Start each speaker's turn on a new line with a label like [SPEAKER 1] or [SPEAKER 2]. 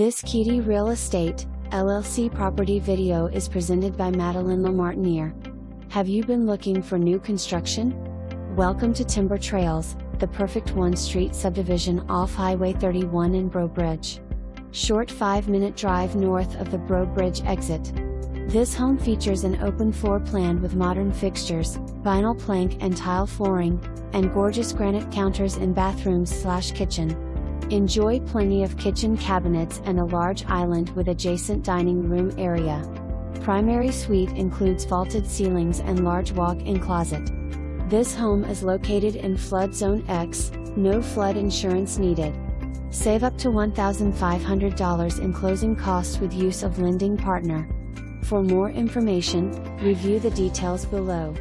[SPEAKER 1] This Keaty Real Estate, LLC property video is presented by Madeline Lamartiniere. Have you been looking for new construction? Welcome to Timber Trails, the perfect one-street subdivision off Highway 31 in Breaux Bridge. Short 5-minute drive north of the Breaux Bridge exit. This home features an open floor plan with modern fixtures, vinyl plank and tile flooring, and gorgeous granite counters in bathrooms/kitchen. Enjoy plenty of kitchen cabinets and a large island with adjacent dining room area. Primary suite includes vaulted ceilings and large walk-in closet. This home is located in flood zone X, no flood insurance needed. Save up to $1,500 in closing costs with use of lending partner. For more information, review the details below.